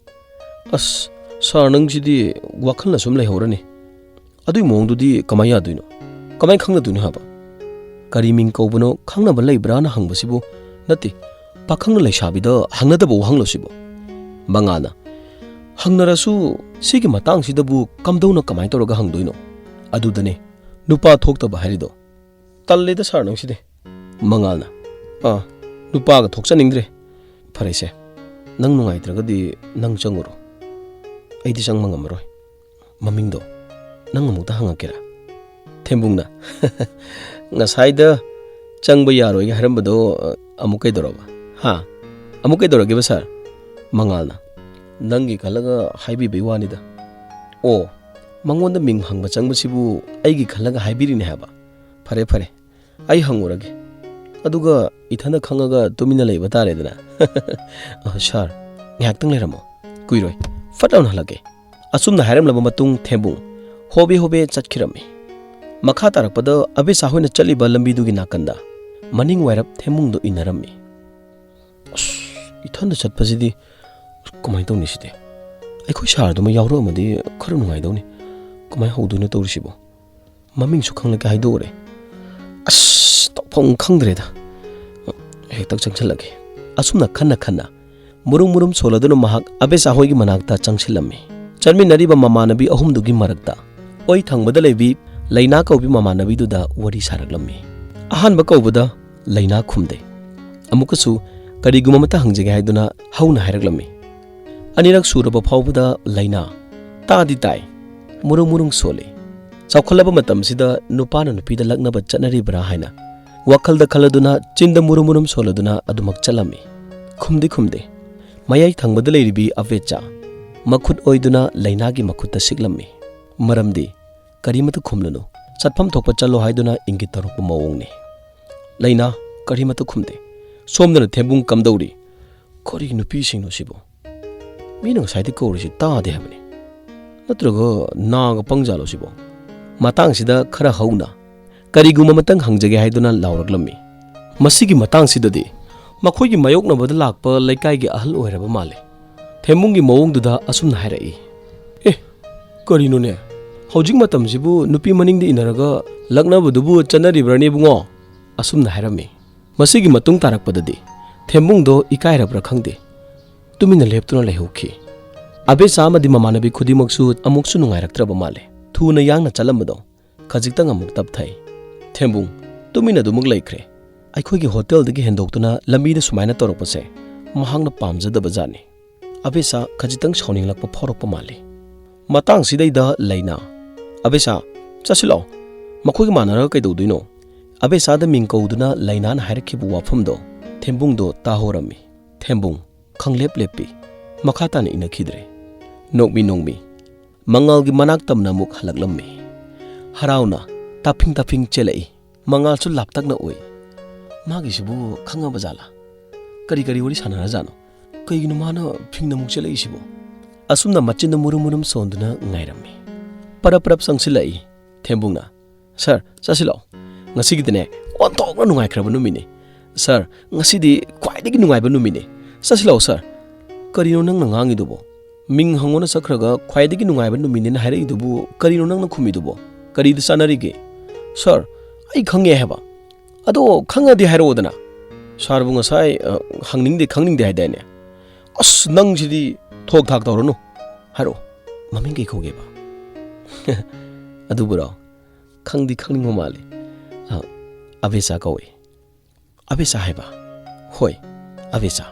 ꯑꯁ ꯁꯥꯔ ꯅꯪꯁꯤꯗꯤ ꯋꯥꯈꯜꯅ ꯁꯨꯝ ꯂꯩꯍꯧꯔꯅꯤ꯫ ꯑꯗꯨꯒꯤ ꯃꯑꯣꯡꯗꯨꯗꯤ ꯀꯃꯥꯏ ꯌꯥꯗꯣꯏꯅꯣ? ꯀꯃꯥꯏ ꯈꯪꯅꯗꯣꯏꯅꯣ ꯍꯥꯏꯕ? ꯀꯔꯤ ꯃꯤꯡ ꯀꯧꯕꯅꯣ ꯈꯪꯅꯕ ꯂꯩꯕ꯭ꯔꯥꯅ ꯍꯪꯕꯁꯤꯕꯨ ꯅꯠꯇꯦ, ꯄꯥꯈꯪꯅ ꯂꯩꯁꯥꯕꯤꯗ ꯍꯪꯅꯗꯕ ꯋꯥꯍꯪꯂꯣ ꯁꯤꯕꯨ? ꯃꯉꯥꯜꯅ, ꯍꯪꯅꯔꯁꯨ ꯁꯤꯒꯤ ꯃꯇꯥꯡꯁꯤꯗꯕꯨ ꯀꯝꯗꯧꯅ ꯀꯃꯥꯏꯅ ꯇꯧꯔꯒ ꯍꯪꯗꯣꯏꯅꯣ? ꯑꯗꯨꯗꯅꯦ ꯅꯨꯄꯥ ꯊꯣꯛꯇꯕ ꯍꯥꯏꯔꯤꯗꯣ꯫ ꯇꯜꯂꯦꯗ ꯁꯥꯔ ꯅꯪꯁꯤꯗꯤ꯫ ꯃꯉꯥꯜꯅ, ꯅꯨꯄꯥꯒ ꯊꯣꯛꯆꯅꯤꯡꯗ꯭ꯔꯦ꯫ ꯐꯔꯦꯁꯦ, ꯅꯪ ꯅꯨꯡꯉꯥꯏꯇ꯭ꯔꯒꯗꯤ ꯅꯪ ꯆꯪꯉꯨꯔꯣ꯫ ꯑꯩꯗꯤ ꯆꯪꯕ ꯉꯝꯃꯔꯣꯏ꯫ ꯃꯃꯤꯡꯗꯣ ꯅꯪ ꯑꯃꯨꯛꯇ ꯍꯪꯉꯛꯀꯦꯔꯥ? ꯊꯦꯝꯕꯨꯡꯅ, ꯉꯁꯥꯏꯗ ꯆꯪꯕ ꯌꯥꯔꯣꯏꯒ ꯍꯥꯏꯔꯝꯕꯗꯣ ꯑꯃꯨꯛ ꯀꯩꯗꯧꯔꯕ? ꯑꯃꯨꯛ ꯀꯩꯗꯧꯔꯒꯦꯕ ꯁꯥꯔ? ꯃꯉꯥꯜꯅ, ꯅꯪꯒꯤ ꯈꯜꯂꯒ ꯍꯥꯏꯕꯤꯕꯩ ꯋꯥꯅꯤꯗ꯫ ꯑꯣ, ꯃꯉꯣꯟꯗ ꯃꯤꯡ ꯍꯪꯕ ꯆꯪꯕꯁꯤꯕꯨ ꯑꯩꯒꯤ ꯈꯜꯂꯒ ꯍꯥꯏꯕꯤꯔꯤꯅꯦ ꯍꯥꯏꯕ? ꯐꯔꯦ, ꯑꯩ ꯍꯪꯉꯨꯔꯒꯦ, ꯑꯗꯨꯒ ꯏꯊꯟꯗ ꯈꯪꯉꯒ ꯇꯨꯃꯤꯟꯅ ꯂꯩꯕ ꯇꯥꯔꯦꯗꯅ꯫ ꯁꯥꯔ ꯉꯥꯏꯍꯥꯛꯇꯪ ꯂꯩꯔꯝꯃꯣ, ꯀꯨꯏꯔꯣꯏ, ꯐꯠ ꯂꯥꯎꯅ ꯍꯜꯂꯛꯀꯦ꯫ ꯑꯁꯨꯝꯅ ꯍꯥꯏꯔꯝꯂꯕ ꯃꯇꯨꯡ ꯊꯦꯝꯕꯨꯡ ꯍꯣꯕꯦ ꯆꯠꯈꯤꯔꯝꯃꯤ꯫ ꯃꯈꯥ ꯇꯥꯔꯛꯄꯗ ꯑꯕꯦꯆꯥ ꯍꯣꯏꯅ ꯆꯠꯂꯤꯕ ꯂꯝꯕꯤꯗꯨꯒꯤ ꯅꯥꯀꯟꯗ ꯃꯅꯤꯡ ꯋꯥꯏꯔꯞ ꯊꯦꯝꯕꯨꯡꯗꯣ ꯏꯟꯅꯔꯝꯃꯤ꯫ ꯑꯁ ꯏꯊꯟꯗ ꯆꯠꯄꯁꯤꯗꯤ ꯀꯃꯥꯏꯅ ꯇꯧꯅꯤ ꯁꯤꯗꯤ? ꯑꯩꯈꯣꯏ ꯁꯥꯔꯗꯨꯃ ꯌꯥꯎꯔꯛꯑꯃꯗꯤ ꯈꯔ ꯅꯨꯡꯉꯥꯏꯗꯧꯅꯤ꯫ ꯀꯃꯥꯏꯅ ꯍꯧꯗꯣꯏꯅꯣ ꯇꯧꯔꯤꯁꯤꯕꯣ? ꯃꯃꯤꯡꯁꯨ ꯈꯪꯂꯛꯀꯦ ꯍꯥꯏꯗꯣꯛꯎꯔꯦ꯫ ꯑꯁ ꯇꯧꯐꯝ ꯈꯪꯗ꯭ꯔꯦꯗ꯫ ꯍꯦꯛꯇ ꯆꯪꯁꯤꯜꯂꯒꯦ꯫ ꯑꯁꯨꯝꯅ ꯈꯟꯅ ꯃꯨꯔꯨꯝ ꯁꯣꯜꯂꯗꯨꯅ ꯃꯍꯥꯛ ꯑꯕꯦꯆꯥ ꯍꯣꯏꯒꯤ ꯃꯅꯥꯛꯇ ꯆꯪꯁꯤꯜꯂꯝꯃꯤ꯫ ꯆꯠꯃꯤꯟꯅꯔꯤꯕ ꯃꯃꯥꯟꯅꯕꯤ ꯑꯍꯨꯝꯗꯨꯒꯤ ꯃꯔꯛꯇ ꯑꯣꯏ ꯊꯪꯕꯗ ꯂꯩꯕꯤ ꯂꯩꯅꯥ ꯀꯧꯕꯤ ꯃꯃꯥꯟꯅꯕꯤꯗꯨꯗ ꯋꯥꯔꯤ ꯁꯥꯔꯛꯂꯝꯃꯤ꯫ ꯑꯍꯥꯟꯕ ꯀꯧꯕꯗ ꯂꯩꯅꯥ ꯈꯨꯝꯗꯦ꯫ ꯑꯃꯨꯛꯀꯁꯨ ꯀꯔꯤꯒꯨꯝꯕ ꯑꯃꯠꯇ ꯍꯪꯖꯒꯦ ꯍꯥꯏꯗꯨꯅ ꯍꯧꯅ ꯍꯥꯏꯔꯛꯂꯝꯃꯤ꯫ ꯑꯅꯤꯔꯛ ꯁꯨꯔꯕ ꯐꯥꯎꯕꯗ ꯂꯩꯅꯥ ꯇꯥꯗꯤ ꯇꯥꯏ, ꯃꯨꯔꯨꯡ ꯁꯣꯜꯂꯤ꯫ ꯆꯥꯎꯈꯠꯂꯕ ꯃꯇꯝꯁꯤꯗ ꯅꯨꯄꯥꯅ ꯅꯨꯄꯤꯗ ꯂꯛꯅꯕ ꯆꯠꯅꯔꯤꯕ꯭ꯔꯥ ꯍꯥꯏꯅ ꯋꯥꯈꯜꯗ ꯈꯜꯂꯗꯨꯅ ꯆꯤꯟꯗ ꯃꯨꯔꯨꯝ ꯁꯣꯜꯂꯗꯨꯅ ꯑꯗꯨꯃꯛ ꯆꯠꯂꯝꯃꯤ꯫ ꯈꯨꯝꯗꯦ꯫ ꯃꯌꯥꯏ ꯊꯪꯕꯗ ꯂꯩꯔꯤꯕꯤ ꯑꯕꯦꯆꯥ ꯃꯈꯨꯠ ꯑꯣꯏꯗꯨꯅ ꯂꯩꯅꯥꯒꯤ ꯃꯈꯨꯠꯇ ꯁꯤꯛꯂꯝꯃꯤ꯫ ꯃꯔꯝꯗꯤ ꯀꯔꯤꯃꯠꯇ ꯈꯨꯝꯂꯨꯅꯨ, ꯆꯠꯐꯝ ꯊꯣꯛꯄ ꯆꯠꯂꯣ ꯍꯥꯏꯗꯨꯅ ꯏꯪꯒꯤꯠ ꯇꯧꯔꯛꯄ ꯃꯑꯣꯡꯅꯤ꯫ ꯂꯩꯅꯥ ꯀꯔꯤꯃꯠꯇ ꯈꯨꯝꯗꯦ꯫ ꯁꯣꯝꯗꯅ ꯊꯦꯝꯕꯨꯡ ꯀꯝꯗꯧꯔꯤ? ꯀꯔꯤ ꯅꯨꯄꯤꯁꯤꯡꯅꯣ ꯁꯤꯕꯨ? ꯃꯤꯅ ꯉꯁꯥꯏꯗꯤ ꯀꯧꯔꯤꯁꯤ ꯇꯥꯗꯦ ꯍꯥꯏꯕꯅꯤ, ꯅꯠꯇ꯭ꯔꯒ ꯅꯥꯒ ꯄꯪꯖꯥꯜꯂꯣ ꯁꯤꯕꯣ? ꯃꯇꯥꯡꯁꯤꯗ ꯈꯔ ꯍꯧꯅ ꯀꯔꯤꯒꯨꯝꯕ ꯑꯃꯇꯪ ꯍꯪꯖꯒꯦ ꯍꯥꯏꯗꯨꯅ ꯂꯥꯎꯔꯛꯂꯝꯃꯤ꯫ ꯃꯁꯤꯒꯤ ꯃꯇꯥꯡꯁꯤꯗꯗꯤ ꯃꯈꯣꯏꯒꯤ ꯃꯥꯌꯣꯛꯅꯕꯗ ꯂꯥꯛꯄ ꯂꯩꯀꯥꯏꯒꯤ ꯑꯍꯜ ꯑꯣꯏꯔꯕ ꯃꯥꯜꯂꯤ꯫ ꯊꯦꯝꯕꯨꯡꯒꯤ ꯃꯑꯣꯡꯗꯨꯗ ꯑꯁꯨꯝꯅ ꯍꯥꯏꯔꯛꯏ, ꯀꯔꯤꯅꯣꯅꯦ? ꯍꯧꯖꯤꯛ ꯃꯇꯝꯁꯤꯕꯨ ꯅꯨꯄꯤ ꯃꯅꯤꯡꯗ ꯏꯟꯅꯔꯒ ꯂꯛꯅꯕꯗꯨꯕꯨ ꯆꯠꯅꯔꯤꯕ꯭ꯔꯅꯦ ꯏꯕꯨꯡꯉꯣ? ꯑꯁꯨꯝꯅ ꯍꯥꯏꯔꯝꯃꯤ꯫ ꯃꯁꯤꯒꯤ ꯃꯇꯨꯡ ꯇꯥꯔꯛꯄꯗꯗꯤ ꯊꯦꯝꯕꯨꯡꯗꯣ ꯏꯀꯥꯏꯔꯕ꯭ꯔꯥ ꯈꯪꯗꯦ, ꯇꯨꯃꯤꯟꯅ ꯂꯦꯞꯇꯨꯅ ꯂꯩꯍꯧꯈꯤ꯫ ꯑꯕꯦꯆꯥ ꯑꯃꯗꯤ ꯃꯃꯥꯟꯅꯕꯤ ꯈꯨꯗꯤꯡꯃꯛꯁꯨ ꯑꯃꯨꯛꯁꯨ ꯅꯨꯡꯉꯥꯏꯔꯛꯇ꯭ꯔꯕ ꯃꯥꯜꯂꯦ꯫ ꯊꯨꯅ ꯌꯥꯡꯅ ꯆꯠꯂꯝꯕꯗꯣ ꯈꯖꯤꯛꯇꯪ ꯑꯃꯨꯛ ꯇꯞꯊꯩ꯫ ꯊꯦꯝꯕꯨꯡ ꯇꯨꯃꯤꯟꯅ ꯑꯗꯨꯃꯛ ꯂꯩꯈ꯭ꯔꯦ꯫ ꯑꯩꯈꯣꯏꯒꯤ ꯍꯣꯇꯦꯜꯗꯒꯤ ꯍꯦꯟꯗꯣꯛꯇꯨꯅ ꯂꯝꯕꯤꯗ ꯁꯨꯃꯥꯏꯅ ꯇꯧꯔꯛꯄꯁꯦ ꯃꯍꯥꯛꯅ ꯄꯥꯝꯖꯗꯕ ꯖꯥꯠꯅꯤ꯫ ꯑꯕꯦꯆꯥ ꯈꯖꯤꯛꯇꯪ ꯁꯥꯎꯅꯤꯡꯂꯛꯄ ꯐꯥꯎꯔꯛꯄ ꯃꯥꯜꯂꯤ꯫ ꯃꯇꯥꯡꯁꯤꯗꯩꯗ ꯂꯩꯅ, ꯑꯕꯦꯆꯥ ꯆꯠꯁꯤꯜꯂꯛꯑꯣ, ꯃꯈꯣꯏꯒ ꯃꯥꯟꯅꯔꯒ ꯀꯩꯗꯧꯗꯣꯏꯅꯣ? ꯑꯕꯦꯆꯥꯗ ꯃꯤꯡ ꯀꯧꯗꯨꯅ ꯂꯩꯅꯥꯅ ꯍꯥꯏꯔꯛꯈꯤꯕ ꯋꯥꯐꯝꯗꯣ ꯊꯦꯝꯕꯨꯡꯗꯣ ꯇꯥꯍꯧꯔꯝꯃꯤ꯫ ꯊꯦꯝꯕꯨꯡ ꯈꯪꯂꯦꯞ ꯂꯦꯞꯄꯤ, ꯃꯈꯥ ꯇꯥꯅ ꯏꯟꯅꯈꯤꯗ꯭ꯔꯦ꯫ ꯅꯣꯡꯃꯤ ꯃꯉꯥꯜꯒꯤ ꯃꯅꯥꯛ ꯇꯝꯅ ꯑꯃꯨꯛ ꯍꯜꯂꯛꯂꯝꯃꯤ꯫ ꯍꯔꯥꯎꯅ ꯇꯥꯐꯤꯡ ꯆꯦꯜꯂꯛꯏ꯫ ꯃꯉꯥꯜꯁꯨ ꯂꯥꯞꯇꯛꯅ ꯑꯣꯏ꯫ ꯃꯥꯒꯤꯁꯤꯕꯨ ꯈꯪꯉꯕ ꯖꯥꯠꯂꯥ? ꯀꯔꯤ ꯋꯥꯔꯤ ꯁꯥꯟꯅꯔꯖꯥꯠꯅꯣ? ꯀꯩꯒꯤꯅꯣ ꯃꯥꯅ ꯐꯤꯡꯅ ꯑꯃꯨꯛ ꯆꯦꯜꯂꯛꯏꯁꯤꯕꯣ? ꯑꯁꯨꯝꯅ ꯃꯆꯤꯟꯗ ꯃꯨꯔꯨꯝ ꯁꯣꯟꯗꯨꯅ ꯉꯥꯏꯔꯝꯃꯤ꯫ ꯄꯔꯞ ꯆꯪꯁꯤꯜꯂꯛꯏ ꯊꯦꯝꯕꯨꯡꯅ꯫ ꯁꯥꯔ ꯆꯠꯁꯤꯜꯂꯛꯑꯣ, ꯉꯁꯤꯒꯤꯗꯤꯅꯦ ꯑꯣꯟꯊꯣꯛꯅ ꯅꯨꯡꯉꯥꯏꯈ꯭ꯔꯕ ꯅꯨꯃꯤꯠꯅꯤ꯫ ꯁꯥꯔ ꯉꯁꯤꯗꯤ ꯈ꯭ꯋꯥꯏꯗꯒꯤ ꯅꯨꯡꯉꯥꯏꯕ ꯅꯨꯃꯤꯠꯅꯤ꯫ ꯆꯠꯁꯤꯜꯂꯛꯑꯣ ꯁꯥꯔ꯫ ꯀꯔꯤꯅꯣ ꯅꯪꯅ ꯉꯥꯡꯉꯤꯗꯨꯕꯣ? ꯃꯤꯡ ꯍꯪꯉꯣꯅ ꯆꯠꯈ꯭ꯔꯒ ꯈ꯭ꯋꯥꯏꯗꯒꯤ ꯅꯨꯡꯉꯥꯏꯕ ꯅꯨꯃꯤꯠꯅꯤꯅ ꯍꯥꯏꯔꯛꯏꯗꯨꯕꯨ ꯀꯔꯤꯅꯣ ꯅꯪꯅ ꯈꯨꯝꯃꯤꯗꯨꯕꯣ? ꯀꯔꯤꯗ ꯆꯥꯟꯅꯔꯤꯒꯦ? ꯁꯥꯔ ꯑꯩ ꯈꯪꯉꯦ ꯍꯥꯏꯕ꯫ ꯑꯗꯣ ꯈꯪꯉꯗꯤ ꯍꯥꯏꯔꯛꯑꯣꯗꯅ꯫ ꯁꯥꯔꯕꯨ ꯉꯁꯥꯏ ꯈꯪꯅꯤꯡꯗꯦ ꯍꯥꯏꯗꯥꯏꯅꯦ? ꯑꯁ ꯅꯪꯁꯤꯗꯤ ꯊꯣꯛ ꯊꯥꯛ ꯇꯧꯔꯅꯨ꯫ ꯍꯥꯏꯔꯛꯑꯣ, ꯃꯃꯤꯡ ꯀꯩ ꯀꯧꯒꯦꯕ? ꯑꯗꯨꯕꯨꯔꯣ, ꯈꯪꯅꯤꯡꯕ ꯃꯥꯜꯂꯤ꯫ ꯑꯕꯦꯆꯥ ꯀꯧꯏ꯫ ꯑꯕꯦꯆꯥ ꯍꯥꯏꯕ? ꯍꯣꯏ, ꯑꯕꯦꯆꯥ꯫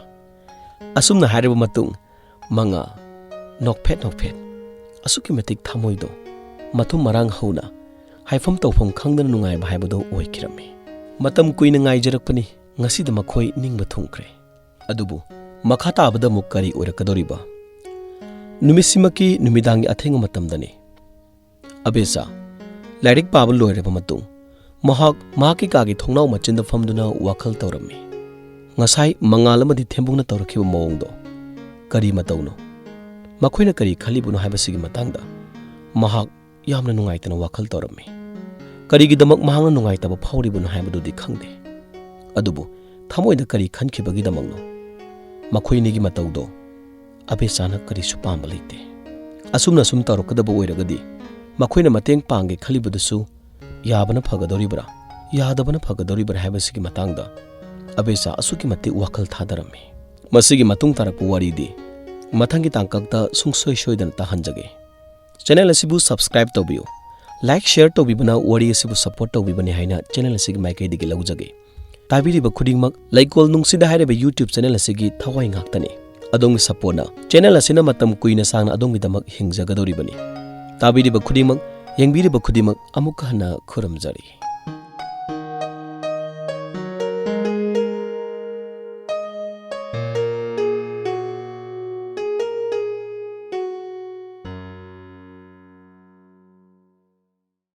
ꯑꯁꯨꯝꯅ ꯍꯥꯏꯔꯕ ꯃꯇꯨꯡ ꯃꯉꯥ ꯅꯣꯛꯐꯦꯠ ꯑꯁꯨꯛꯀꯤ ꯃꯇꯤꯛ ꯊꯃꯣꯏꯗꯣ ꯃꯊꯨꯝ ꯃꯔꯥꯡ ꯍꯧꯅ ꯍꯥꯏꯐꯝ ꯇꯧꯐꯝ ꯈꯪꯗꯅ ꯅꯨꯡꯉꯥꯏꯕ ꯍꯥꯏꯕꯗꯣ ꯑꯣꯏꯈꯤꯔꯝꯃꯤ꯫ ꯃꯇꯝ ꯀꯨꯏꯅ ꯉꯥꯏꯖꯔꯛꯄꯅꯤ, ꯉꯁꯤꯗ ꯃꯈꯣꯏ ꯅꯤꯡꯕ ꯊꯨꯡꯈ꯭ꯔꯦ꯫ ꯑꯗꯨꯕꯨ ꯃꯈꯥ ꯇꯥꯕꯗ ꯑꯃꯨꯛ ꯀꯔꯤ ꯑꯣꯏꯔꯛꯀꯗꯧꯔꯤꯕ? ꯅꯨꯃꯤꯠꯁꯤꯃꯛꯀꯤ ꯅꯨꯃꯤꯗꯥꯡꯒꯤ ꯑꯊꯦꯡꯕ ꯃꯇꯝꯗꯅꯤ꯫ ꯑꯕꯦꯆꯥ ꯂꯥꯏꯔꯤꯛ ꯄꯥꯕ ꯂꯣꯏꯔꯕ ꯃꯇꯨꯡ ꯃꯍꯥꯛꯀꯤ ꯀꯥꯒꯤ ꯊꯣꯡꯅꯥꯎ ꯃꯆꯤꯟꯗ ꯐꯝꯗꯨꯅ ꯋꯥꯈꯜ ꯇꯧꯔꯝꯃꯤ꯫ ꯉꯁꯥꯏ ꯃꯉꯥꯜ ꯑꯃꯗꯤ ꯊꯦꯝꯕꯨꯡꯅ ꯇꯧꯔꯛꯈꯤꯕ ꯃꯑꯣꯡꯗꯣ ꯀꯔꯤ ꯃꯇꯧꯅꯣ? ꯃꯈꯣꯏꯅ ꯀꯔꯤ ꯈꯜꯂꯤꯕꯅꯣ ꯍꯥꯏꯕꯁꯤꯒꯤ ꯃꯇꯥꯡꯗ ꯃꯍꯥꯛ ꯌꯥꯝꯅ ꯅꯨꯡꯉꯥꯏꯇꯅ ꯋꯥꯈꯜ ꯇꯧꯔꯝꯃꯤ꯫ ꯀꯔꯤꯒꯤꯗꯃꯛ ꯃꯍꯥꯛꯅ ꯅꯨꯡꯉꯥꯏꯇꯕ ꯐꯥꯎꯔꯤꯕꯅꯣ ꯍꯥꯏꯕꯗꯨꯗꯤ ꯈꯪꯗꯦ꯫ ꯑꯗꯨꯕꯨ ꯊꯃꯣꯏꯗ ꯀꯔꯤ ꯈꯟꯈꯤꯕꯒꯤꯗꯃꯛꯅꯣ? ꯃꯈꯣꯏꯅꯤꯒꯤ ꯃꯇꯧꯗꯣ ꯑꯕꯦꯆꯥꯅ ꯀꯔꯤꯁꯨ ꯄꯥꯝꯕ ꯂꯩꯇꯦ꯫ ꯑꯁꯨꯝꯅ ꯁꯨꯝ ꯇꯧꯔꯛꯀꯗꯕ ꯑꯣꯏꯔꯒꯗꯤ ꯃꯈꯣꯏꯅ ꯃꯇꯦꯡ ꯄꯥꯡꯒꯦ ꯈꯜꯂꯤꯕꯗꯨꯁꯨ ꯌꯥꯕꯅ ꯐꯒꯗꯧꯔꯤꯕ꯭ꯔꯥ ꯌꯥꯗꯕꯅ ꯐꯒꯗꯧꯔꯤꯕ꯭ꯔꯥ ꯍꯥꯏꯕꯁꯤꯒꯤ ꯃꯇꯥꯡꯗ ꯑꯕꯦꯆꯥ ꯑꯁꯨꯛꯀꯤ ꯃꯇꯤꯛ ꯋꯥꯈꯜ ꯊꯥꯗꯔꯝꯃꯤ꯫ ꯃꯁꯤꯒꯤ ꯃꯇꯨꯡ ꯇꯥꯔꯛꯄ ꯋꯥꯔꯤꯗꯤ ꯃꯊꯪꯒꯤ ꯇꯥꯡꯀꯛꯇ ꯁꯨꯡꯁꯣꯏ ꯁꯣꯏꯗꯅ ꯇꯥꯍꯟꯖꯒꯦ꯫ ꯆꯦꯅꯦꯜ ꯑꯁꯤꯕꯨ ꯁꯕꯁꯀ꯭ꯔꯥꯏꯕ ꯇꯧꯕꯤꯌꯨ, ꯂꯥꯏꯛ ꯁꯦꯌꯔ ꯇꯧꯕꯤꯕꯅ ꯋꯥꯔꯤ ꯑꯁꯤꯕꯨ ꯁꯄꯣꯔꯠ ꯇꯧꯕꯤꯕꯅꯤ ꯍꯥꯏꯅ ꯆꯦꯅꯦꯜ ꯑꯁꯤꯒꯤ ꯃꯥꯏꯀꯩꯗꯒꯤ ꯂꯧꯖꯒꯦ꯫ ꯇꯥꯕꯤꯔꯤꯕ ꯈꯨꯗꯤꯡꯃꯛ ꯂꯩꯀꯣꯜ ꯅꯨꯡꯁꯤꯗ ꯍꯥꯏꯔꯤꯕ ꯌꯨꯇ꯭ꯌꯨꯕ ꯆꯦꯅꯦꯜ ꯑꯁꯤꯒꯤ ꯊꯋꯥꯏ ꯉꯥꯛꯇꯅꯤ꯫ ꯑꯗꯣꯝꯒꯤ ꯁꯄꯣꯔꯠꯅ ꯆꯦꯅꯦꯜ ꯑꯁꯤꯅ ꯃꯇꯝ ꯀꯨꯏꯅ ꯁꯥꯡꯅ ꯑꯗꯣꯝꯒꯤꯗꯃꯛ ꯍꯤꯡꯖꯒꯗꯧꯔꯤꯕꯅꯤ꯫ ꯇꯥꯕꯤꯔꯤꯕ ꯈꯨꯗꯤꯡꯃꯛ, ꯌꯦꯡꯕꯤꯔꯤꯕ ꯈꯨꯗꯤꯡꯃꯛ ꯑꯃꯨꯛꯀ ꯍꯟꯅ ꯈꯨꯔꯨꯝꯖꯔꯤ꯫